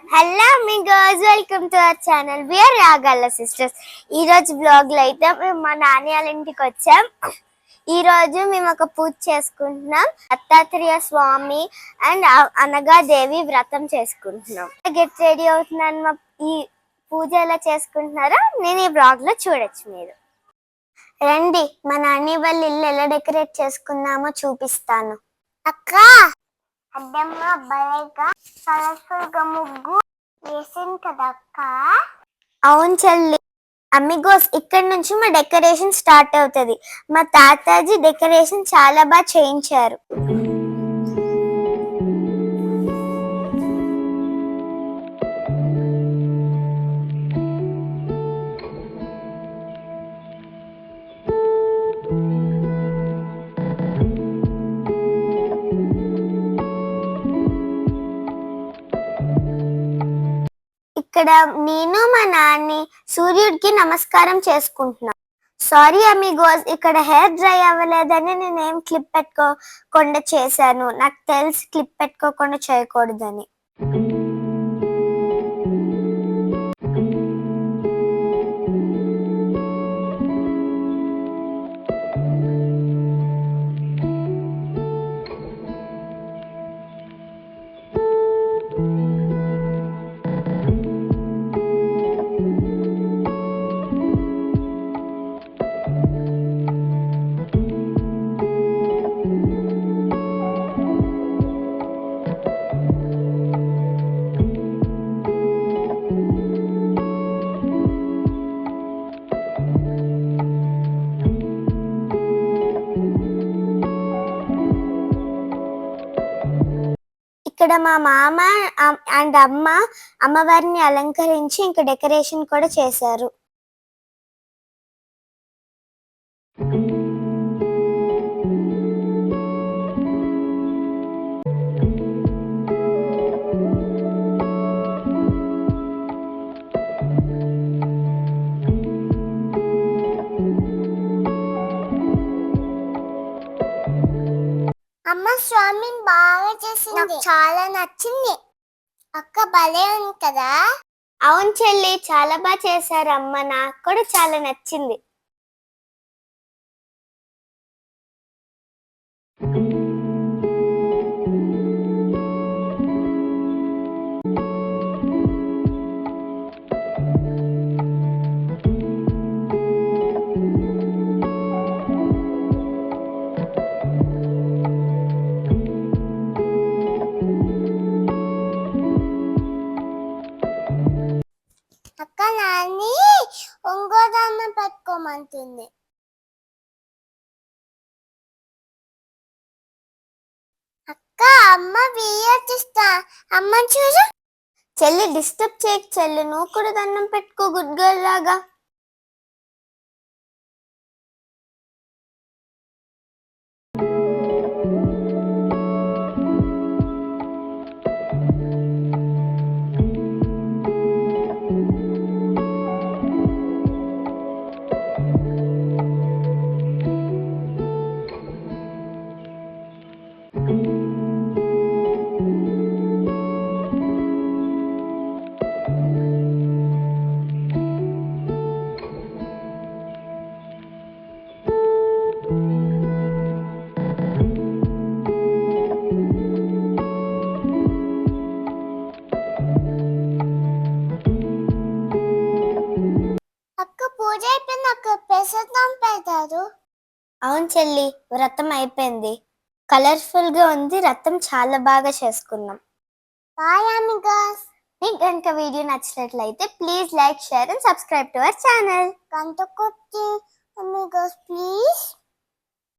Hello మీ girls, welcome to our channel. We are Ragala sisters. ఈ రోజు బ్లాగ్ లో అయితే మేము మా నాన్న వాళ్ళ ఇంటికి వచ్చాం. ఈ రోజు మేము ఒక పూజ చేసుకుంటున్నాం. దత్తాత్రేయ స్వామి అండ్ అనగాదేవి వ్రతం చేసుకుంటున్నాం. గెట్ రెడీ అవుతున్నాను. మా ఈ పూజ ఎలా చేసుకుంటున్నారో నేను ఈ బ్లాగ్ లో చూడొచ్చు. మీరు రండి, మా నాన్న వాళ్ళ ఇల్లు ఎలా డెకరేట్ చేసుకున్నామో చూపిస్తాను. అక్క, అద్దమ్మ భలేగా కలర్ఫుల్ గా ముగ్గు వేసింది కదా అక్క. అవును చెల్లి. అమ్మిగోస్, ఇక్కడ నుంచి మా డెకరేషన్ స్టార్ట్ అవుతుంది. మా తాతాజీ డెకరేషన్ చాలా బాగా చేయించారు. ఇక్కడ నేను మా నాన్ని సూర్యుడికి నమస్కారం చేసుకుంటున్నా. సారీ అమిగోస్, ఇక్కడ హెయిర్ డ్రై అవ్వలేదని నేనేం క్లిప్ పెట్టుకోకుండా చేశాను. నాకు తెలిసి క్లిప్ పెట్టుకోకుండా చేయకూడదని. ఇక్కడ మా మామ అండ్ అమ్మవారిని అలంకరించి ఇంకా డెకరేషన్ కూడా చేశారు. అమ్మ స్వామిని బాగా చేసింది, నాకు చాలా నచ్చింది. అక్క భలే ఉంది కదా. అవును చెల్లి, చాలా బాగా చేశారు అమ్మ. నాకు కూడా చాలా నచ్చింది. అక్క నాన్ని ఒంగోదమ్మ పట్టుకోమంటుంది. అక్క అమ్మ తీస్తా, అమ్మ చూడు. చెల్లి డిస్టర్బ్ చేయకు చెల్లి, నువ్వు కూడా దండం పెట్టుకో గుడ్ గర్ల్ లాగా. పూజ అయిపోయింది అక్క, ప్రసాదం పెడతారు. అవును చెల్లి, వ్రతం అయిపోయింది. కలర్ఫుల్ గా ఉంది. వ్రతం చాలా బాగా చేసుకున్నాం. Bye amigos. మీకు కనుక వీడియో నచ్చినట్లయితే please like, share and subscribe to our channel. గంట కొట్టి అమిగోస్ ప్లీజ్.